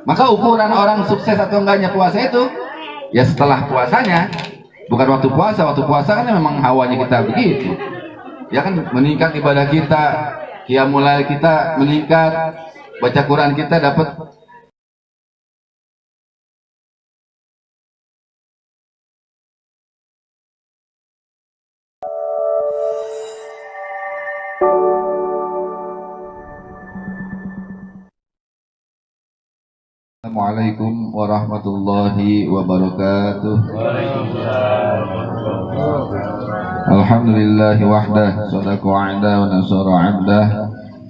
Maka ukuran orang sukses atau enggaknya puasa itu ya setelah puasanya, bukan waktu puasa. Waktu puasa kan memang hawanya kita begitu. Ya kan, meningkat ibadah kita, qiyamul lail kita meningkat, baca Quran kita dapat. Assalamualaikum warahmatullahi wabarakatuh. Alhamdulillahi wahdah, sadaqa wa'dah wa nasara 'abdah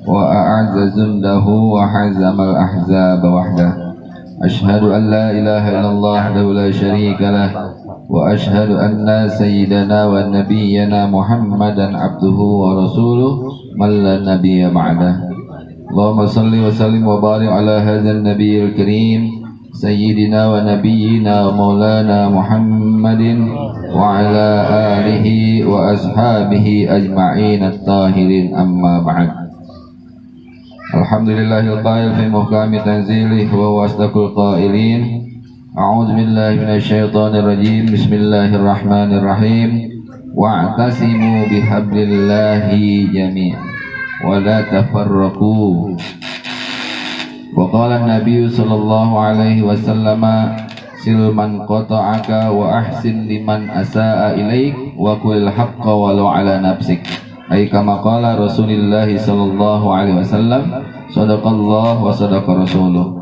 wa a'azza jundahu wa hazamal ahzaba wahdah. Ashhadu an la ilaha illallah wahdahu la syarika lah wa ashhadu anna sayyidana wa nabiyyana Muhammadan abduhu wa rasuluh man la nabiyya ba'dah. Allahumma salli wa sallim wa barik ala hadzal nabiyil karim sayyidina wa nabiyyina wa maulana Muhammadin wa ala alihi wa ashabihi ajma'in at-tahirin, amma ba'd. Alhamdulillahil qail fi muhkami tanzilih wa huwa asdaqul qailin. A'udzu billahi minasy syaithanir rajim. Bismillahirrahmanirrahim. Wa'tasimu bihablillahi jami'an wa la tafarraqu. Wa qala an-nabiy sallallahu alaihi wasallam sil man qata'aka wa ahsin liman asaa ilaik wa qulil haqqa walau ala nafsik. Ai kama qala Rasulullah sallallahu alaihi wasallam, sadaqallahu wa sadaqa rasuluh.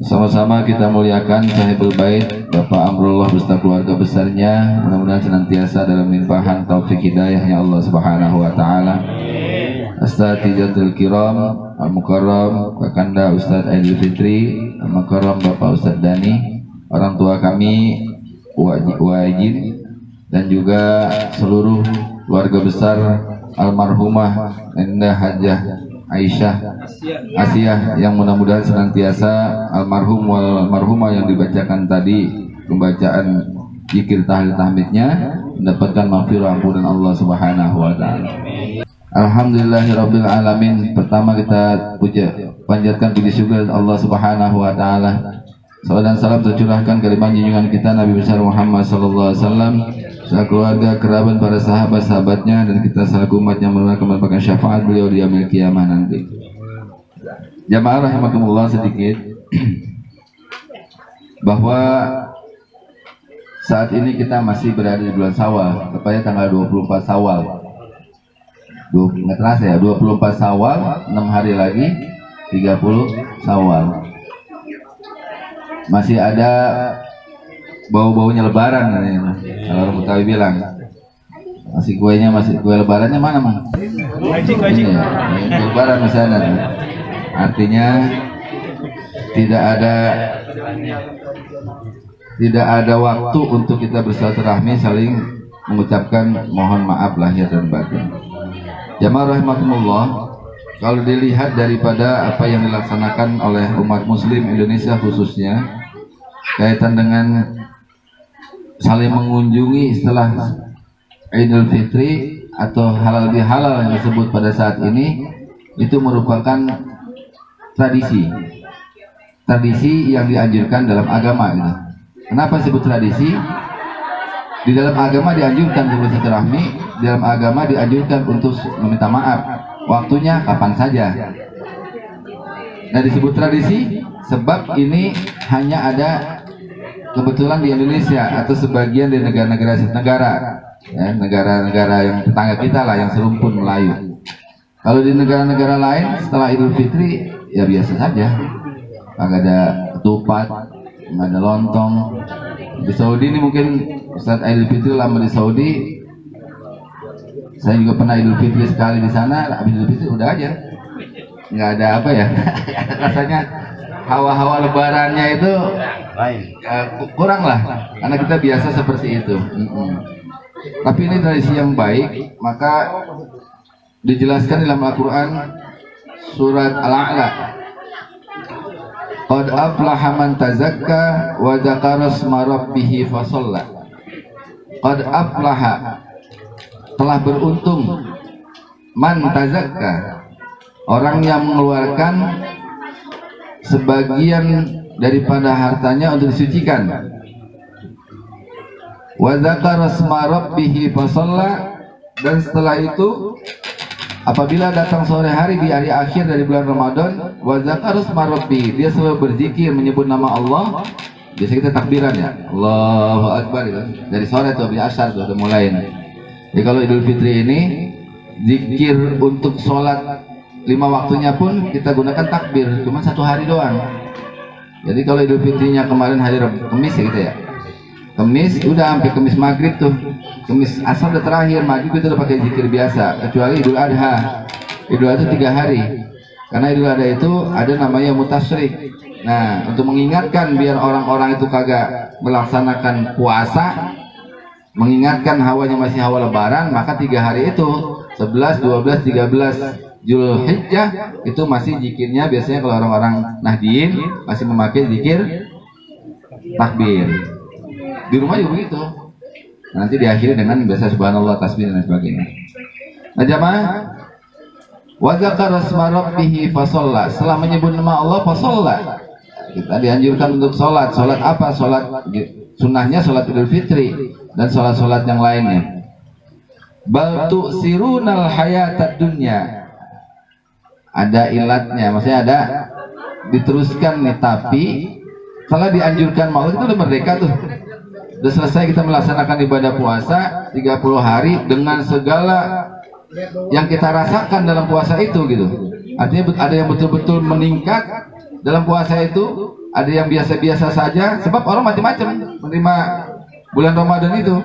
Sama-sama kita muliakan sahibul bait Bapak Amrullah beserta keluarga besarnya, mudah-mudahan senantiasa dalam limpahan taufik hidayahnya Allah Subhanahu wa taala. Asatizatul kiram, al-mukarram Kakanda Ustaz Aidil Fitri, al-mukarram Bapak Ustaz Dani, orang tua kami wajib, dan juga seluruh keluarga besar almarhumah Endah Hajah Aisyah Asiyah yang mudah-mudahan senantiasa almarhum wal almarhumah yang dibacakan tadi pembacaan zikir tahlil tahmidnya mendapatkan maghfirah ampunan Allah Subhanahu wa taala. Alhamdulillahirabbil alamin. Pertama kita panjatkan puji syukur Allah Subhanahu wa taala. Salawat dan salam tercurahkan kalimat junjungan kita Nabi besar Muhammad sallallahu alaihi wasallam, keluarga, kerabat, para sahabat-sahabatnya, dan kita selaku umat yang mendapatkan syafaat beliau di yaumil qiyamah nanti. Jamaah rahimakumullah, sedikit bahwa saat ini kita masih berada di bulan Syawal, tepatnya tanggal 24 Syawal. 24 Syawal, 6 hari lagi 30 Syawal. Masih ada bau-baunya lebaran, kalau orang Betawi bilang. Masih kue lebarannya mana, Mang? Wajib. Lebaran di sana. Artinya tidak ada waktu untuk kita bersilaturahmi, saling mengucapkan mohon maaf lahir dan batin. Jamaah rahimakumullah, kalau dilihat daripada apa yang dilaksanakan oleh umat muslim Indonesia khususnya kaitan dengan saling mengunjungi setelah Idul Fitri atau halal bihalal yang disebut pada saat ini, itu merupakan tradisi yang dianjurkan dalam agama gitu. Kenapa disebut tradisi? Di dalam agama dianjurkan untuk bersilaturahmi, di dalam agama dianjurkan untuk meminta maaf. Waktunya kapan saja. Nah, disebut tradisi sebab ini hanya ada kebetulan di Indonesia atau sebagian di negara-negara ya, negara-negara yang tetangga kita lah, yang serumpun Melayu. Kalau di negara-negara lain setelah Idul Fitri ya biasa saja, nggak ada ketupat, nggak ada lontong. Di Saudi ini mungkin Ustaz Idul Fitri lama di Saudi, saya juga pernah Idul Fitri sekali di sana. Habis Idul Fitri udah aja, nggak ada apa ya, rasanya hawa-hawa lebarannya itu kurang lah, karena kita biasa seperti itu. Tapi ini tradisi yang baik, maka dijelaskan dalam Al-Quran surat Al-A'la, qad aflaha man tazakka wa dzakara isma rabbih fasalla. Qad aflaha, telah beruntung, man tazakka, orang yang mengeluarkan sebagian daripada hartanya untuk disucikan. Wa dzakara asma rabbih fasalla, dan setelah itu apabila datang sore hari di hari akhir dari bulan Ramadan, wa dzakara asma rabbih, dia selalu berzikir menyebut nama Allah. Biasa kita takbiran ya, Allahu Akbar itu. Dari sore tuh habis asar tuh udah mulai. Jadi kalau Idul Fitri ini zikir untuk sholat 5 waktunya pun kita gunakan takbir, cuma 1 hari doang. Jadi kalau Idul Fitrinya kemarin hari Kamis ya gitu ya, Kamis udah sampai Kamis maghrib tuh, Kamis asar udah terakhir, maghrib itu udah pakai zikir biasa. Kecuali Idul Adha, Idul Adha itu 3 hari, karena Idul Adha itu ada namanya mutasyrik. Nah, untuk mengingatkan biar orang-orang itu kagak melaksanakan puasa, mengingatkan hawanya masih hawa lebaran, maka 3 hari itu 11, 12, 13 Zulhijjah itu masih zikirnya. Biasanya kalau orang-orang Nahdien masih memakai zikir takbir. Di rumah juga begitu. Nanti diakhiri dengan biasa subhanallah, tasbih dan sebagainya. Nah jamaah, wa dzakara asma rabbih fasalla, setelah menyebut nama Allah fasalla, kita dianjurkan untuk sholat. Sholat apa? Sholat sunnahnya sholat Idul Fitri dan sholat-sholat yang lainnya. Bal tu'sirunal hayatad dunya, ada ilatnya, maksudnya ada diteruskan nih, tapi setelah dianjurkan mau itu udah merdeka tuh, udah selesai kita melaksanakan ibadah puasa 30 hari dengan segala yang kita rasakan dalam puasa itu gitu. Artinya ada yang betul-betul meningkat dalam puasa itu, ada yang biasa-biasa saja, sebab orang macam-macam menerima bulan Ramadan itu.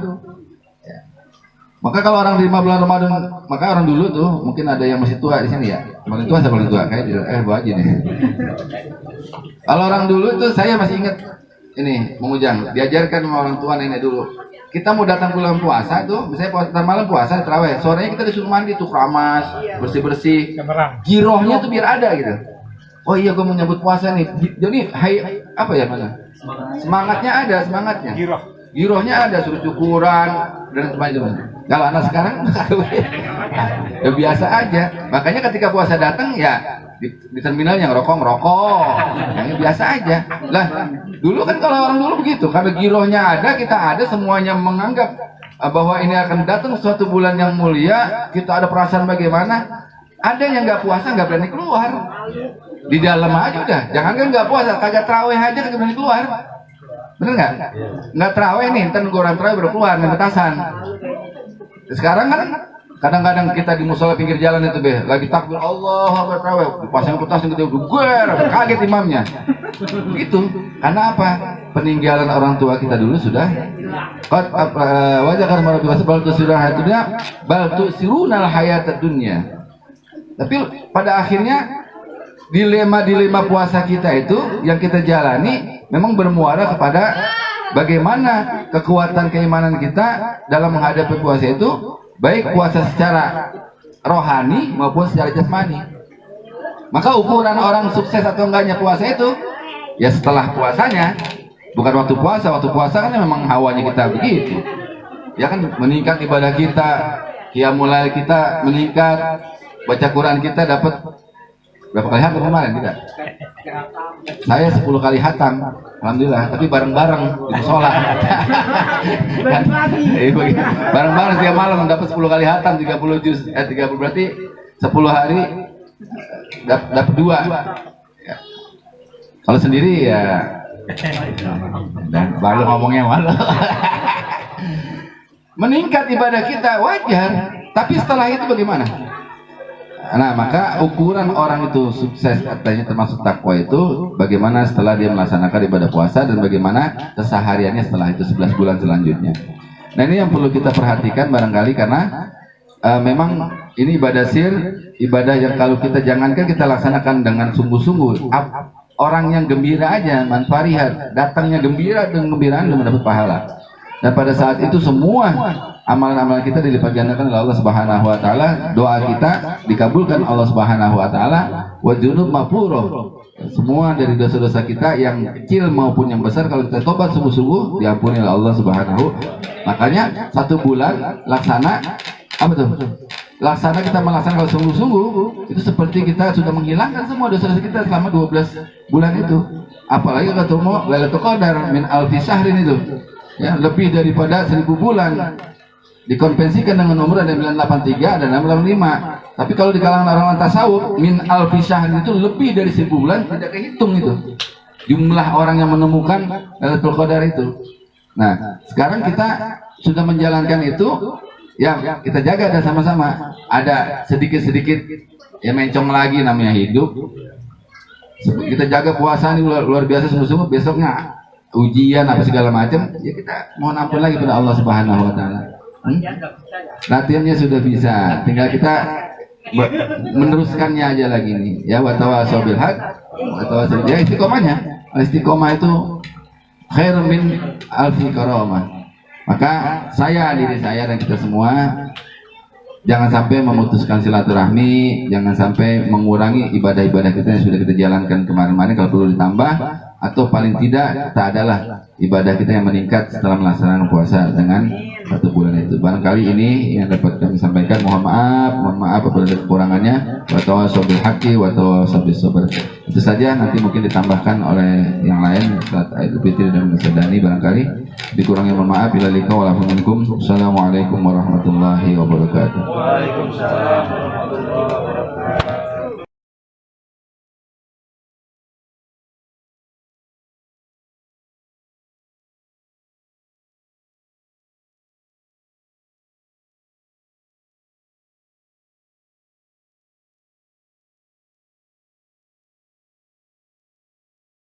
Maka kalau orang terima bulan Ramadan, maka orang dulu tuh mungkin ada yang masih tua di sini ya. Paling tua siapa paling tua? Kayak bawa aja nih. Kalau orang dulu tuh saya masih ingat ini, Mengujang diajarkan sama orang tua nenek dulu. Kita mau datang bulan puasa tuh, misalnya puasa malam puasa terawih, sorenya kita disuruh mandi tuh, keramas, bersih-bersih. Girohnya tuh biar ada gitu. Oh iya, gue mau nyambut puasa nih. Jadi apa ya mana? Semangatnya ada, semangatnya. Girohnya ada, suruh syukuran dan sebagainya. Kalau anak sekarang ya biasa aja. Makanya ketika puasa datang ya di terminal yang ngerokok, yang biasa aja. Lah, dulu kan kalau orang dulu begitu, karena girohnya ada, kita ada, semuanya menganggap bahwa ini akan datang suatu bulan yang mulia, kita ada perasaan bagaimana. Ada yang nggak puasa nggak berani keluar. Di dalam aja udah, jangan kan nggak puasa, kagak terawih aja kagak berani keluar. Bener nggak? Nggak terawih nih, ntar nunggu orang terawih baru keluar, nih petasan. Sekarang kan kadang-kadang kita di musola pinggir jalan itu lagi takbir Allah Akbar terawih, dipasang petasan gede, kaget imamnya. Gitu. Karena apa? Peninggalan orang tua kita dulu sudah. Wajah karena marah biasa bal tu'siruna bal tu'sirunal hayatad dunya. Tapi pada akhirnya dilema puasa kita itu yang kita jalani memang bermuara kepada bagaimana kekuatan keimanan kita dalam menghadapi puasa itu, baik puasa secara rohani maupun secara jasmani. Maka ukuran orang sukses atau enggaknya puasa itu ya setelah puasanya, bukan waktu puasa. Waktu puasa kan memang hawanya kita begitu. Ya kan, meningkat ibadah kita, qiyamul lail kita meningkat, baca Quran kita dapat berapa kali hatam kemarin tidak? Saya 10 kali hatam, alhamdulillah. Tapi bareng-bareng di musola. Bareng-bareng tiap malam dapat 10 kali hatam, 30 juz. 30 berarti 10 hari dapat 2. Ya. Kalau sendiri ya, baru ngomongnya malu. Meningkat ibadah kita wajar, tapi setelah itu bagaimana? Nah, maka ukuran orang itu sukses katanya termasuk takwa itu bagaimana setelah dia melaksanakan ibadah puasa dan bagaimana kesehariannya setelah itu 11 bulan selanjutnya. Nah, ini yang perlu kita perhatikan barangkali karena memang ini ibadah sir, ibadah yang kalau kita jangankan kita laksanakan dengan sungguh-sungguh, orang yang gembira aja manfarihat, datangnya gembira dengan gembiraan dan mendapat pahala. Dan pada saat itu semua amalan-amalan kita dilipat gandakan oleh Allah Subhanahu wa taala, doa kita dikabulkan Allah Subhanahu wa taala, wa junub mafuro. Semua dari dosa-dosa kita yang kecil maupun yang besar kalau kita tobat sungguh-sungguh diampuni oleh Allah Subhanahu. Makanya 1 bulan laksana apa tuh? kita melaksanakan kalau sungguh-sungguh, itu seperti kita sudah menghilangkan semua dosa-dosa kita selama 12 bulan itu. Apalagi ketemu Lailatul Qadar min alfi syahrin itu, ya, lebih daripada 1000 bulan. Dikonvensikan dengan nomor ada 983 dan 985. Tapi kalau di kalangan orang tasawuf, min alfi syahrin itu lebih dari 1000 bulan, tidak kehitung itu jumlah orang yang menemukan Lailatul Qadar itu. Nah, sekarang kita sudah menjalankan itu, ya kita jaga dan sama-sama. Ada sedikit-sedikit ya mencong lagi namanya hidup. Kita jaga puasa ini luar biasa sungguh-sungguh, besoknya ujian apa segala macam, ya kita mohon ampun lagi pada Allah Subhanahu wa taala. Latihannya sudah bisa, tinggal kita meneruskannya aja lagi nih. Ya, wa tawasau bil haq, wa tawasau ya, istiqomahnya. Istiqomah itu khair min alfi karamah. Maka diri saya dan kita semua jangan sampai memutuskan silaturahmi, jangan sampai mengurangi ibadah-ibadah kita yang sudah kita jalankan kemarin-kemarin, kalau perlu ditambah, atau paling tidak tak adalah ibadah kita yang meningkat setelah melaksanakan puasa dengan 1 bulan itu. Barangkali ini yang dapat kami sampaikan. Mohon maaf apabila ada kekurangannya. Wa tawassaw bil haqqi wa tawassaw bis sabr. Itu saja, nanti mungkin ditambahkan oleh yang lain saat Idul Fitri dan Sedani barangkali. Dikurangi mohon maaf. Bila lika walaupun minkum. Assalamualaikum warahmatullahi wabarakatuh. Waalaikumsalam warahmatullahi wabarakatuh.